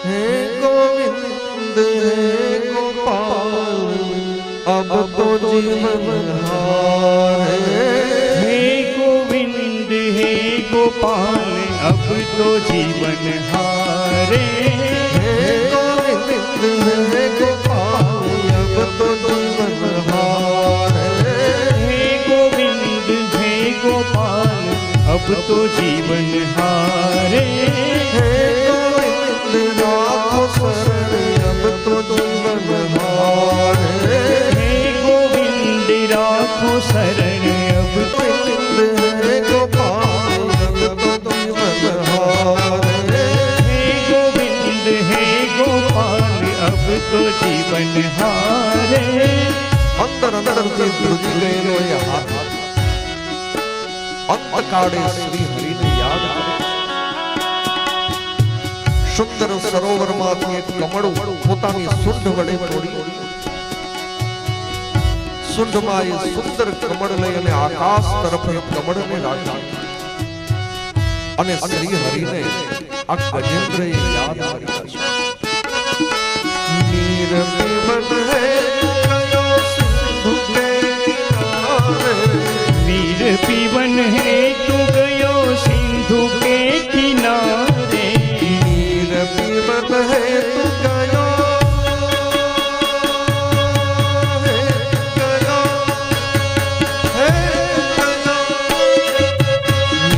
हे गोविंद हे गोपाल अब तो जीवन हार हे गोविंद हे गोपाल अब तो जीवन हारे हे गोविंद हे गोपाल अब तो जीवन हार हे गोविंद हे गोपाल अब तो जीवन हारे हे गोविंद राखो शरण अब तो जीवन हार हे गोविंद राखो शरण अब तो गोविंद हे गोपाल अब तो जीवन हार हे गोविंद हे गोपाल अब तो जीवन हारे अंदर अंदर से ધ્રુજી ગયેલો એ હાથ અંતકાળે શ્રી હરિને યાદ કરે સુંદર સરોવરમાંથી એક કમળું પોતાની સૂંઢ વડે તોડી સૂંઢમાં એ સુંદર કમળ લઈ અને આકાશ તરફ એ કમળને રાખ્યું અને શ્રી હરિને આ ગજેન્દ્રએ યાદ કર્યા છે નીર પીવન હે કયો સિંધુ કે કિનારે वीर पीवन है तू गयो सिंधु के किनारे नीर पीवन है तू गयो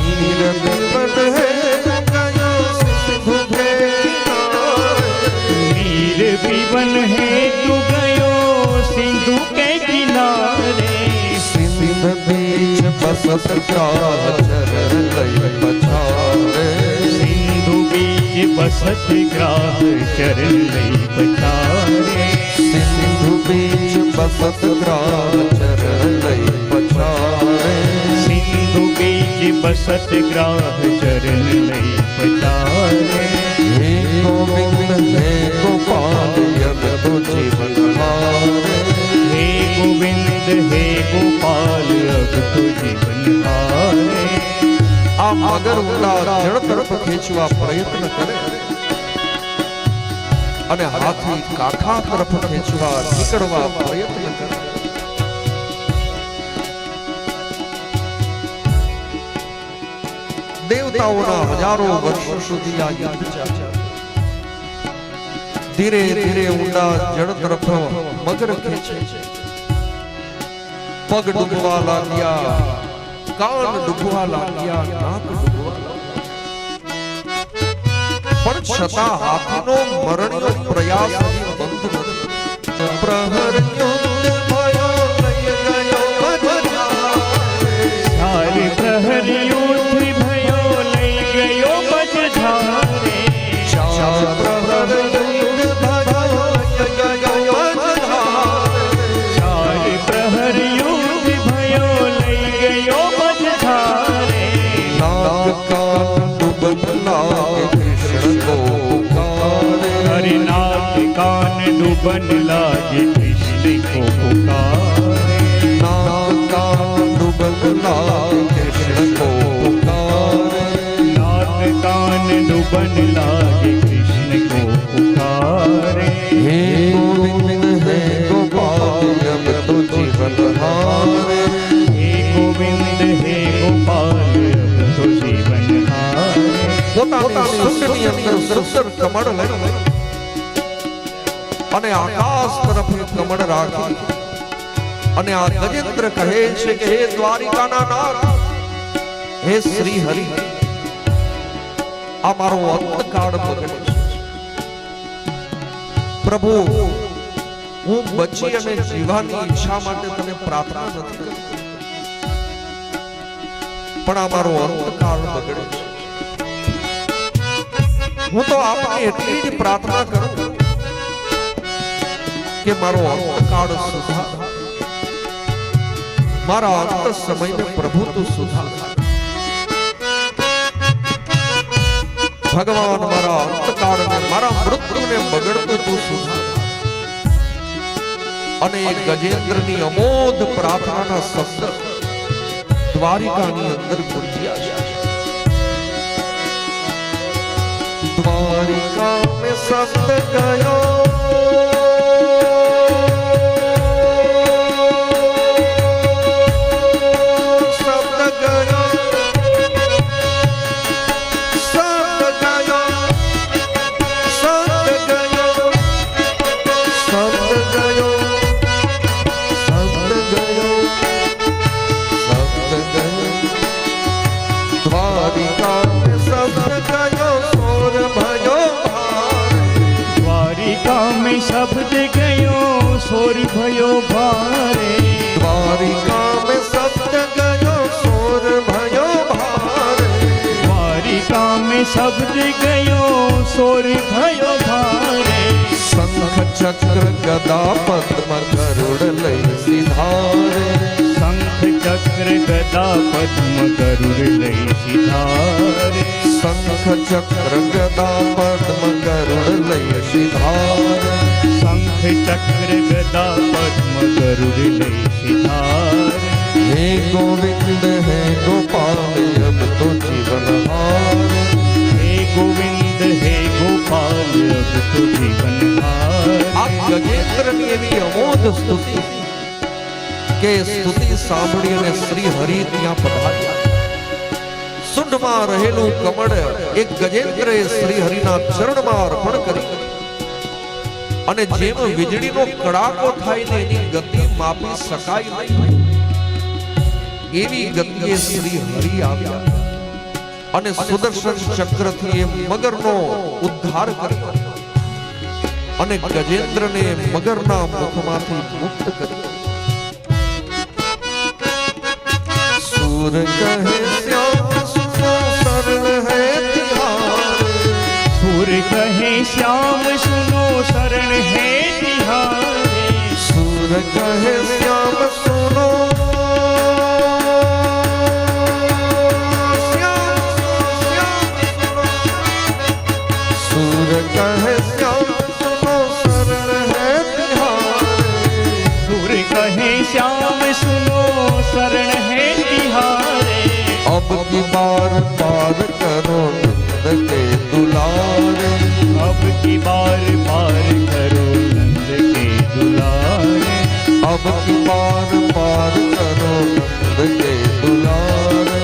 नीर पीवन है तू गयो सिंधु के किनारे वीर पीवन है तू गयो सिंधु के किनारे सिंध बीच बसत ग्राह चरण लय पछारे सिंधु बीच बसत ग्राह चरण लई पछारे सिंधु बीच बसत ग्राह चरण लय पछारे सिंधु बीच बसत ग्राह चरण लई पछारे हे गोविंद हे गोपाल अब तो जीवन हारे हे गोविंद हे गोपाल अब तो जीवन हारे આ મગર ઉંડા જળ તરફ ખેંચવા પ્રયત્ન કરે અને હાથી કાંઠા તરફ ખેંચવા નીકળવા પ્રયત્ન કરે દેવતાઓના હજારો વર્ષો સુધી આ યુદ્ધ ચાલ્યા ધીરે ધીરે ઊંડા જળ તરફ મગર ખેંચે પગ ડૂબવા લાગ્યા કાન ડૂબવા લાગ્યા નાક ડૂબવા લાગ્યા પણ છતાં હાથીનો મરણનો પ્રયાસ હજી બંધ નથી પ્રહર યુદ્ધ ભયો લઈ ગયો सारे प्रहर युद्ध भयो लई गयो बजधारे ચાર પ્રહર યુદ્ધ ભયો લઈ ગયો सारे प्रहर युद्ध भयो लई गयो बजधारे नाग कान डूबन लागे कृष्ण को पुकारे हरि नाथ कान डूबन लागे कृष्ण को पुकारे नाग कान डूबन लागे कृष्ण को पुकारे नाथ कान डूबन लागे कृष्ण को पुकारे हे गोविंद हे गोपाल अब तो जीवन हारे हे गोविंद हे गोपाल अब तो जीवन हारे પોતાની સુંદરની અંદર સુંદર કમળ લઈ અને આકાશ તરફ કમળ રાખી અને આ ગજેન્દ્ર કહે છે કે હે દ્વારિકાના નાથ હે શ્રી હરિ આ મારો અંતકાળ બગડે છે પ્રભુ હું બચી અને જીવવાની ઈચ્છા માટે તને પ્રાર્થના નથી કરતો પણ આ મારો અંતકાળ બગડે છે હું તો આપને એટલી જ પ્રાર્થના કરું કે મારો અંતકાળ સુધાર મારા અંત સમયને પ્રભુ તું સુધાર ભગવાન મારા અંતકાળને મારા મૃત્યુને બગડતું તું સુધાર અને ગજેન્દ્રની અમોધ પ્રાર્થનાના શબ્દ દ્વારિકાની અંદર ગુંજ્યા છે. દ્વારિકા में શબ્દ ગયો શબ્દ ગયો સોર ભયો ભારે દ્વારિકા में शब्द गयो सोर भयो भारे દ્વારિકા में શબ્દ ગયો સોર ભયો ભારે શંખ ચક્ર ગદા પદ્મ ગરુડ લઈ સિધારે શંખ ચક્ર ગદા પદ્મ ગરુડ લઈ સિધારે શંખ ચક્ર ગદા પદ્મ ગરુડ લઈ સિધારે શંખ ચક્ર ગદા પદ્મ ગરુડ લઈ સિધારે हे गोविंद हे गोपाल अब तो जीवन हार હે ગોવિંદ હે ગોપાલ અબ તો જીવન હાર આ ગજેન્દ્રની એવી અમોઘ સ્તુતિ કે સ્તુતિ સાંભળી અને શ્રી હરિ ત્યાં પધાર્યા સુંઢમાં રહેલું કમળ એક ગજેન્દ્રએ શ્રી હરિના ચરણમાં અર્પણ કરી અને જેમ વીજળીનો કડાકો થાય ને એની ગતિ માપી શકાય નહીં એવી ગતિએ શ્રી હરિ આવ્યા અને સુદર્શન ચક્રથી એ મગરનો ઉદ્ધાર કર્યો અને ગજેન્દ્રને મગરના મુખમાંથી મુક્ત કર્યો सूर कहे श्याम सुनो शरण है तिहारे સુર કહે શ્યામ સુનો શરણ હે તિહારે सूर कहे श्याम सुनो सूर कहे श्याम सुनो शरण है तिहारे સુર કહે શ્યામ સુનો શરણ હે તિહારે अब की बार पार करो नंद के दुलारे अब की बार पार करो नंद के दुलारे अब की बार पार करो नंद के दुलारे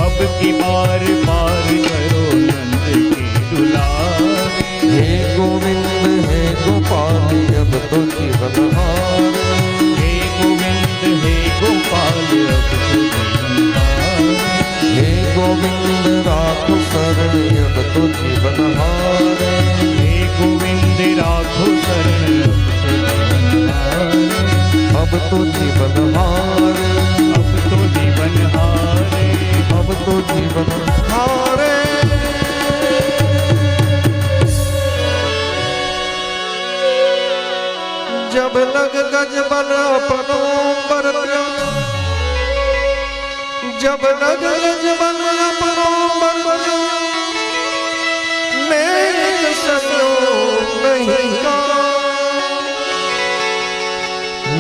अब की बार पार करो नंद के दुलारे हे गोविंद हे गोपाल अब तो जीवन हार हे गोविंद हे गोपाल अब तो जीवन हार हे गोविंद राखो शरण अब तो जीवन हार हे गोविंद राखो शरण अब तो जीवन हार अब तो जीवन हारे अब तो जीवन हारे जब लग गज बन अपनो बरत्या जब लग गज बन अपनो बरत्या नेक सजो नहीं का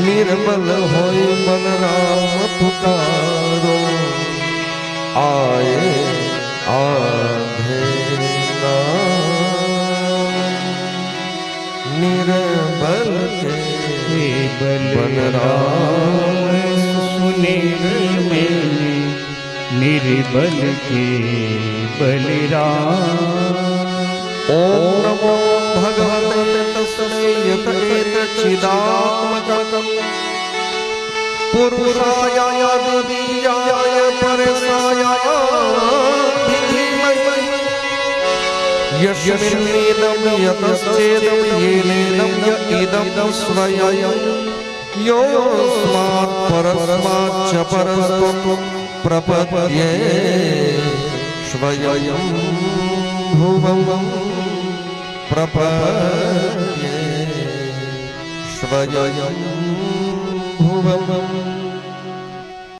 निर्मल होय बलराम पुकारो आए आधे निर्बल के हे बलराम सुने मैंने निर्बल के बलराम ओम नमो भगवते तस्मै यतचिदात्मकं पुरुषाय दिव्याय परेशाय धीमहि यस्मिन्नेदं यतश्चेदं येनेदं य इदं स्वयं योऽस्मात् परस्माच्च परस्त्वं प्रपद्ये स्वयं भुवं प्रपद्ये स्वयं भुवम्